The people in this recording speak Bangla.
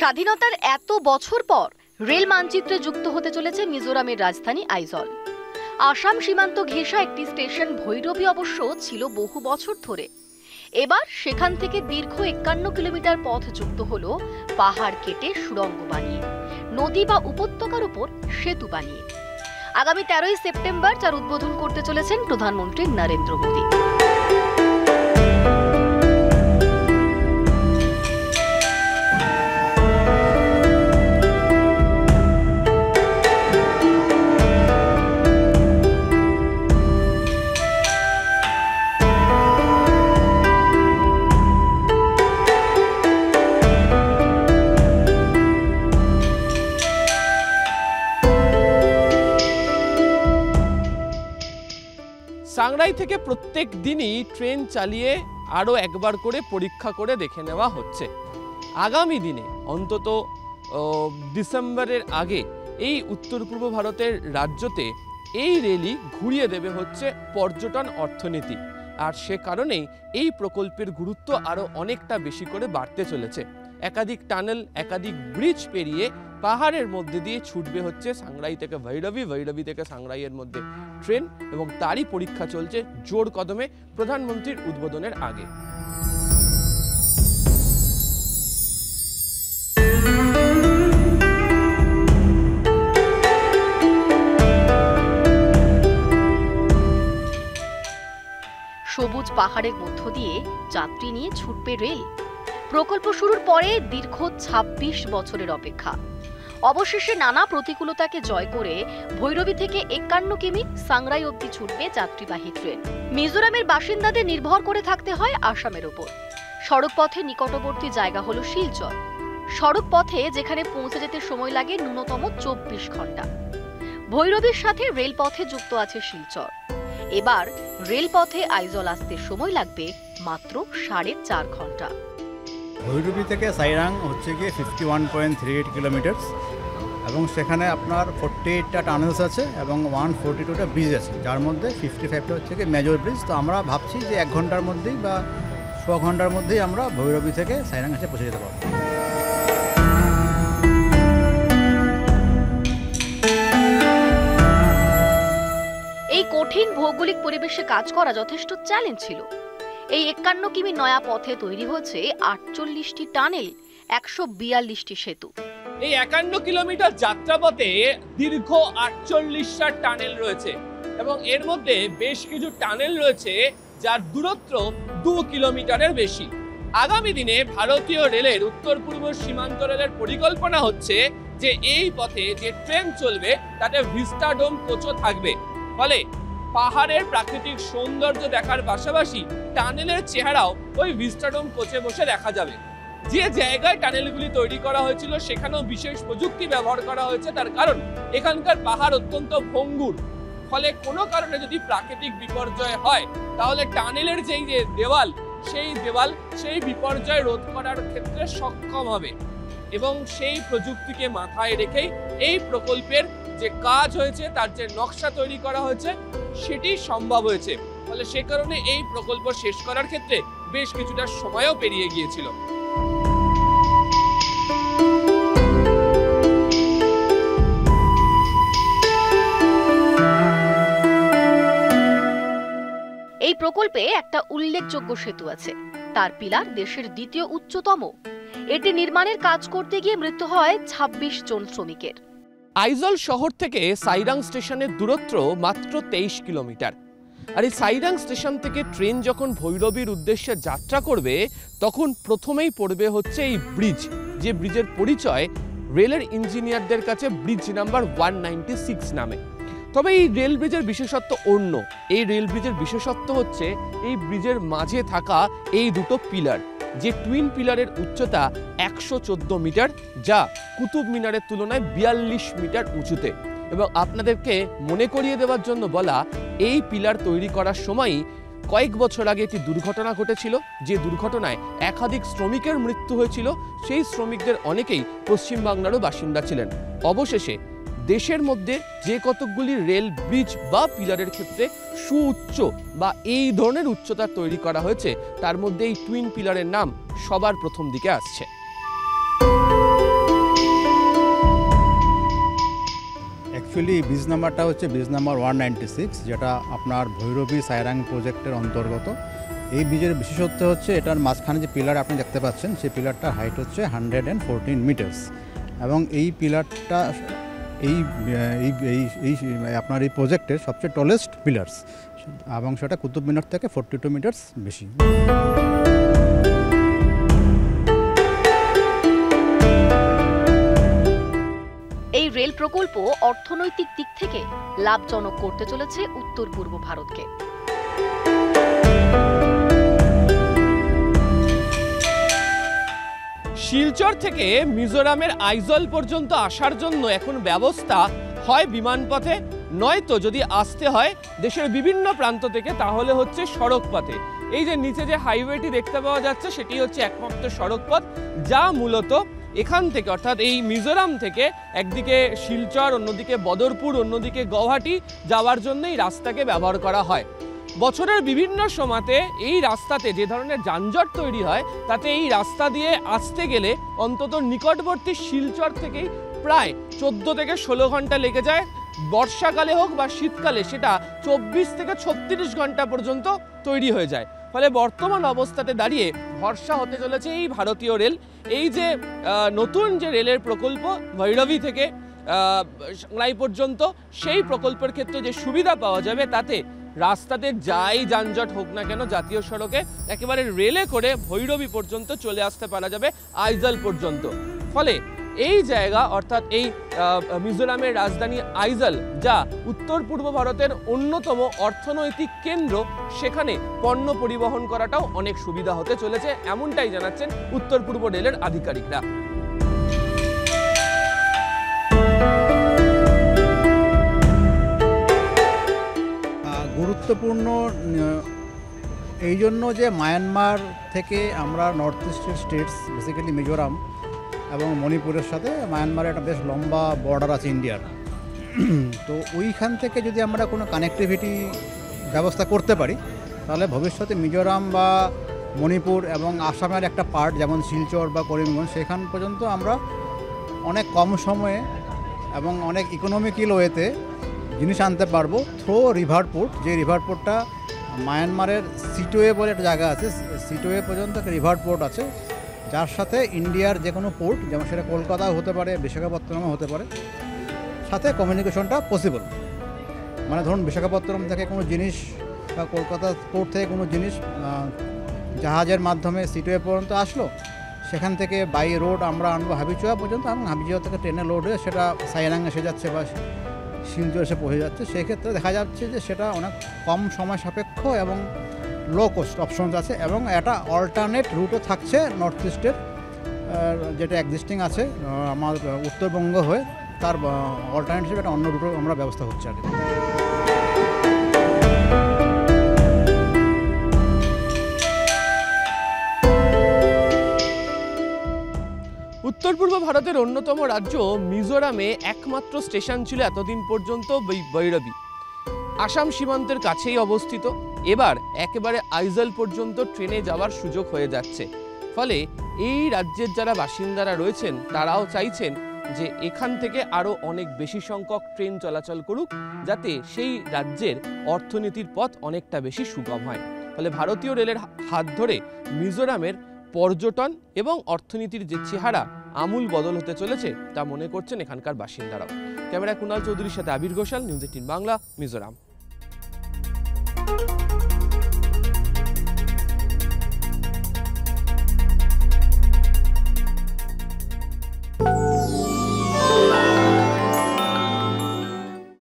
স্বাধীনতার এত বছর পর রেল মানচিত্রে যুক্ত হতে চলেছে মিজোরামের রাজধানী আইজল। আসাম সীমান্ত ঘেঁষা একটি স্টেশন ভৈরবী অবশ্য ছিল বহু বছর ধরে। এবার সেখান থেকে দীর্ঘ 51 কিলোমিটার পথ যুক্ত হলো পাহাড় কেটে সুড়ঙ্গ বানিয়ে, নদী বা উপত্যকার উপর সেতু বানিয়ে। আগামী 13ই সেপ্টেম্বর যার উদ্বোধন করতে চলেছেন প্রধানমন্ত্রী নরেন্দ্র মোদী। সাংরাই থেকে প্রত্যেক দিনই ট্রেন চালিয়ে আরও একবার করে পরীক্ষা করে দেখে নেওয়া হচ্ছে। আগামী দিনে অন্তত ডিসেম্বরের আগে এই উত্তর পূর্ব ভারতের রাজ্যতে এই রেলই ঘুরিয়ে দেবে হচ্ছে পর্যটন অর্থনীতি। আর সে কারণেই এই প্রকল্পের গুরুত্ব আরও অনেকটা বেশি করে বাড়তে চলেছে। একাধিক টানেল, একাধিক ব্রিজ পেরিয়ে পাহাড়ের মধ্যে দিয়ে ছুটবে হচ্ছে সাংরাই থেকে ভৈরবী, ভৈরবী থেকে সাংরাইয়ের মধ্যে ট্রেন, এবং তারই পরীক্ষা চলছে জোর কদমে প্রধানমন্ত্রীর উদ্বোধনের আগে। সবুজ পাহাড়ের মধ্য দিয়ে যাত্রী নিয়ে ছুটবে রেল। প্রকল্প শুরুর পরে দীর্ঘ 26 বছরের অপেক্ষা। অবশেষে নানা প্রতিকূলতাকে জয় করে ভৈরবী থেকে 51 কিমি সাংরাই অবধি ছুটবে যাত্রীবাহী ট্রেন। মিজোরামের বাসিন্দাদের নির্ভর করে থাকতে হয় আসামের ওপর। সড়ক পথে নিকটবর্তী জায়গা হলো শিলচর। সড়ক পথে যেখানে পৌঁছে যেতে সময় লাগে ন্যূনতম 24 ঘন্টা। ভৈরবীর সাথে রেলপথে যুক্ত আছে শিলচর। এবার রেলপথে আইজল আসতে সময় লাগবে মাত্র 4.5 ঘন্টা। ভৈরবী থেকে সাইরাং হচ্ছে গিয়ে 51.38 কিলোমিটার, এবং সেখানে আপনার 48টা টানেলস আছে এবং 142টা ব্রিজ আছে, যার মধ্যে 55টা হচ্ছে গিয়ে মেজর ব্রিজ। তো আমরা ভাবছি যে 1 ঘন্টার মধ্যেই বা 6 ঘন্টার মধ্যেই আমরা ভৈরবী থেকে সাইরাং এসে পৌঁছে যেতে পারবো। এই কঠিন ভৌগোলিক পরিবেশে কাজ করা যথেষ্ট চ্যালেঞ্জ ছিল। এই 51 কিমি নয়া পথে তৈরি হয়েছে 48টি টানেল, 142টি সেতু। এই 51 কিলোমিটার যাত্রাপথে দীর্ঘ 48টা টানেল রয়েছে, এবং এর মধ্যে বেশ কিছু টানেল রয়েছে যার দূরত্ব 2 কিলোমিটারের বেশি। আগামী দিনে ভারতীয় রেলের উত্তর পূর্ব সীমান্ত রেলের পরিকল্পনা হচ্ছে যে এই পথে যে ট্রেন চলবে তাতে ভিস্টাডোম কোচও থাকবে। ফলে পাহাড়ের প্রাকৃতিক সৌন্দর্য দেখার পাশাপাশি টানেলের চেহারাও ওই ভিস্টাডোম কোচে বসে দেখা যাবে। যে জায়গায় টানেলগুলি তৈরি করা হয়েছিল সেখানেও বিশেষ প্রযুক্তি ব্যবহার করা হয়েছে, তার কারণ এখানকার পাহাড় অত্যন্ত ভঙ্গুর। ফলে কোনো কারণে যদি প্রাকৃতিক বিপর্যয় হয় তাহলে টানেলের যে দেওয়াল সেই বিপর্যয় রোধ করার ক্ষেত্রে সক্ষম হবে, এবং সেই প্রযুক্তিকে মাথায় রেখেই এই প্রকল্পের যে কাজ হয়েছে, তার যে নকশা তৈরি করা হয়েছে সেটি সম্ভব হয়েছে। ফলে সে কারণে এই প্রকল্প শেষ করার ক্ষেত্রে বেশ কিছুটা সময়ও পেরিয়ে গিয়েছিল। এই প্রকল্পে একটা উল্লেখযোগ্য সেতু আছে। তার পিলার দেশের দ্বিতীয় উচ্চতম। এটি নির্মাণের কাজ করতে গিয়ে মৃত্যু হয় 26 জন শ্রমিকের। আইজল শহর থেকে সাইরাং স্টেশনের দূরত্ব মাত্র 23 কিলোমিটার। আর এই সাইরাং স্টেশন থেকে ট্রেন যখন ভৈরবীর উদ্দেশ্যে যাত্রা করবে তখন প্রথমেই পড়বে হচ্ছে এই ব্রিজ, যে ব্রিজের পরিচয় রেলের ইঞ্জিনিয়ারদের কাছে ব্রিজ নাম্বার 196 নামে। তবে এই রেল ব্রিজের বিশেষত্ব অন্য। এই রেল ব্রিজের বিশেষত্ব হচ্ছে এই ব্রিজের মাঝে থাকা এই দুটো পিলার, যে টুইন পিলারের উচ্চতা 114 মিটার, যা কুতুব মিনারের তুলনায় 42 মিটার উঁচুতে। এবং আপনাদেরকে মনে করিয়ে দেওয়ার জন্য বলা, এই পিলার তৈরি করার সময়ই কয়েক বছর আগে একটি দুর্ঘটনা ঘটেছিল, যে দুর্ঘটনায় একাধিক শ্রমিকের মৃত্যু হয়েছিল। সেই শ্রমিকদের অনেকেই পশ্চিমবাংলারও বাসিন্দা ছিলেন। অবশেষে দেশের মধ্যে যে কতকগুলি রেল ব্রিজ বা পিলারের ক্ষেত্রে সুউচ্চ বা এই ধরনের উচ্চতা তৈরি করা হয়েছে, তার মধ্যে এই টুইন পিলারের নাম সবার প্রথম দিকে আসছে। অ্যাকচুয়ালি ব্রিজ নাম্বারটা হচ্ছে ব্রিজ নাম্বার 196, যেটা আপনার ভৈরবী সাইরাং প্রজেক্টের অন্তর্গত। এই ব্রিজের বিশেষত্ব হচ্ছে এটার মাঝখানে যে পিলার আপনি দেখতে পাচ্ছেন, সেই পিলারটার হাইট হচ্ছে 114 মিটার্স, এবং এই পিলারটা এই আপনার এই প্রজেক্টের সবচেয়ে টলেস্ট পিলার্স, এবং সেটা কুতুব মিনার থেকে 42 মিটার্স বেশি। এই রেল প্রকল্প অর্থনৈতিক দিক থেকে লাভজনক করতে চলেছে উত্তর পূর্ব ভারতকে। শিলচর থেকে মিজোরামের আইজল পর্যন্ত আসার জন্য এখন ব্যবস্থা হয় বিমানপথে, নয়তো যদি আসতে হয় দেশের বিভিন্ন প্রান্ত থেকে তাহলে হচ্ছে সড়ক পথে। এই যে নিচে যে হাইওয়েটি দেখতে পাওয়া যাচ্ছে সেটি হচ্ছে একমাত্র সড়ক পথ, যা মূলত এখান থেকে অর্থাৎ এই মিজোরাম থেকে একদিকে শিলচর, অন্যদিকে বদরপুর, অন্যদিকে গৌহাটি যাওয়ার জন্য এই রাস্তাকে ব্যবহার করা হয়। বছরের বিভিন্ন সময়তে এই রাস্তাতে যে ধরনের যানজট তৈরি হয় তাতে এই রাস্তা দিয়ে আসতে গেলে অন্তত নিকটবর্তী শিলচর থেকেই প্রায় 14 থেকে 16 ঘন্টা লেগে যায়। বর্ষাকালে হোক বা শীতকালে সেটা 24 থেকে 36 ঘন্টা পর্যন্ত তৈরি হয়ে যায়। ফলে বর্তমান অবস্থাতে দাঁড়িয়ে ভরসা হতে চলেছে এই ভারতীয় রেল। এই যে নতুন যে রেলের প্রকল্প ভৈরবী থেকে সাংলাই পর্যন্ত, সেই প্রকল্পের ক্ষেত্রে যে সুবিধা পাওয়া যাবে তাতে রাস্তাতে যাই যানজট হোক না কেন জাতীয় সড়কে একেবারে রেলে করে ভৈরবী পর্যন্ত চলে আসতে পারা যাবে, আইজল পর্যন্ত। ফলে এই জায়গা অর্থাৎ এই মিজোরামের রাজধানী আইজল, যা উত্তর পূর্ব ভারতের অন্যতম অর্থনৈতিক কেন্দ্র, সেখানে পণ্য পরিবহন করাটাও অনেক সুবিধা হতে চলেছে, এমনটাই জানাচ্ছেন উত্তর পূর্ব রেলের আধিকারিকরা। গুরুত্বপূর্ণ এই জন্য যে মায়ানমার থেকে আমরা নর্থ ইস্টের স্টেটস, বেসিক্যালি মিজোরাম এবং মণিপুরের সাথে মায়ানমারের একটা বেশ লম্বা বর্ডার আছে ইন্ডিয়ার। তো ওইখান থেকে যদি আমরা কোনো কানেক্টিভিটি ব্যবস্থা করতে পারি তাহলে ভবিষ্যতে মিজোরাম বা মণিপুর এবং আসামের একটা পার্ট যেমন শিলচর বা করিমগঞ্জ, সেখান পর্যন্ত আমরা অনেক কম সময়ে এবং অনেক ইকোনমিক্যাল ওয়েতে জিনিস আনতে পারবো থ্রো রিভার পোর্ট। যে রিভার পোর্টটা মায়ানমারের সিটোয়ে বলে একটা জায়গা আছে, সিটোয়ে পর্যন্ত একটা রিভার পোর্ট আছে, যার সাথে ইন্ডিয়ার যে কোনো পোর্ট, যেমন সেটা কলকাতাও হতে পারে, বিশাখাপত্তনমও হতে পারে, সাথে কমিউনিকেশনটা পসিবল। মানে ধরুন বিশাখাপত্তনম থেকে কোনো জিনিস বা কলকাতা পোর্ট থেকে কোনো জিনিস জাহাজের মাধ্যমে সিটোয়ে পর্যন্ত আসলো, সেখান থেকে বাই রোড আমরা আনবো হাবিচুয়া পর্যন্ত, এবং হাবিচুয়া থেকে ট্রেনে লোড হয়ে সেটা সাইরাং এসে যাচ্ছে বা শিলচর এসে পৌঁছে যাচ্ছে। সেক্ষেত্রে দেখা যাচ্ছে যে সেটা অনেক কম সময় সাপেক্ষ এবং লো কস্ট অপশনস আছে, এবং একটা অল্টারনেট রুটও থাকছে নর্থ ইস্টের যেটা এক্সিস্টিং আছে আমার উত্তরবঙ্গ হয়ে, তার অল্টারনেট হিসেবে একটা অন্য রুটও আমরা ব্যবস্থা হচ্ছে আর কি। উত্তর পূর্ব ভারতের অন্যতম রাজ্য মিজোরামে একমাত্র স্টেশন ছিল এতদিন পর্যন্ত ভৈরবী। আসাম সীমান্তের কাছেই অবস্থিত। এবার একেবারে আইজল পর্যন্ত ট্রেনে যাওয়ার সুযোগ হয়ে যাচ্ছে। ফলে এই রাজ্যের যারা বাসিন্দারা রয়েছেন তারাও চাইছেন যে এখান থেকে আরও অনেক বেশি সংখ্যক ট্রেন চলাচল করুক, যাতে সেই রাজ্যের অর্থনীতির পথ অনেকটা বেশি সুগম হয়। ফলে ভারতীয় রেলের হাত ধরে মিজোরামের পর্যটন এবং অর্থনীতির যে চেহারা আমূল বদল হতে চলেছে তা মনে করছেন এখানকার বাসিন্দারাও। ক্যামেরায় কুণাল চৌধুরীর সাথে আবির ঘোষাল, নিউজ 18 বাংলা, মিজোরাম।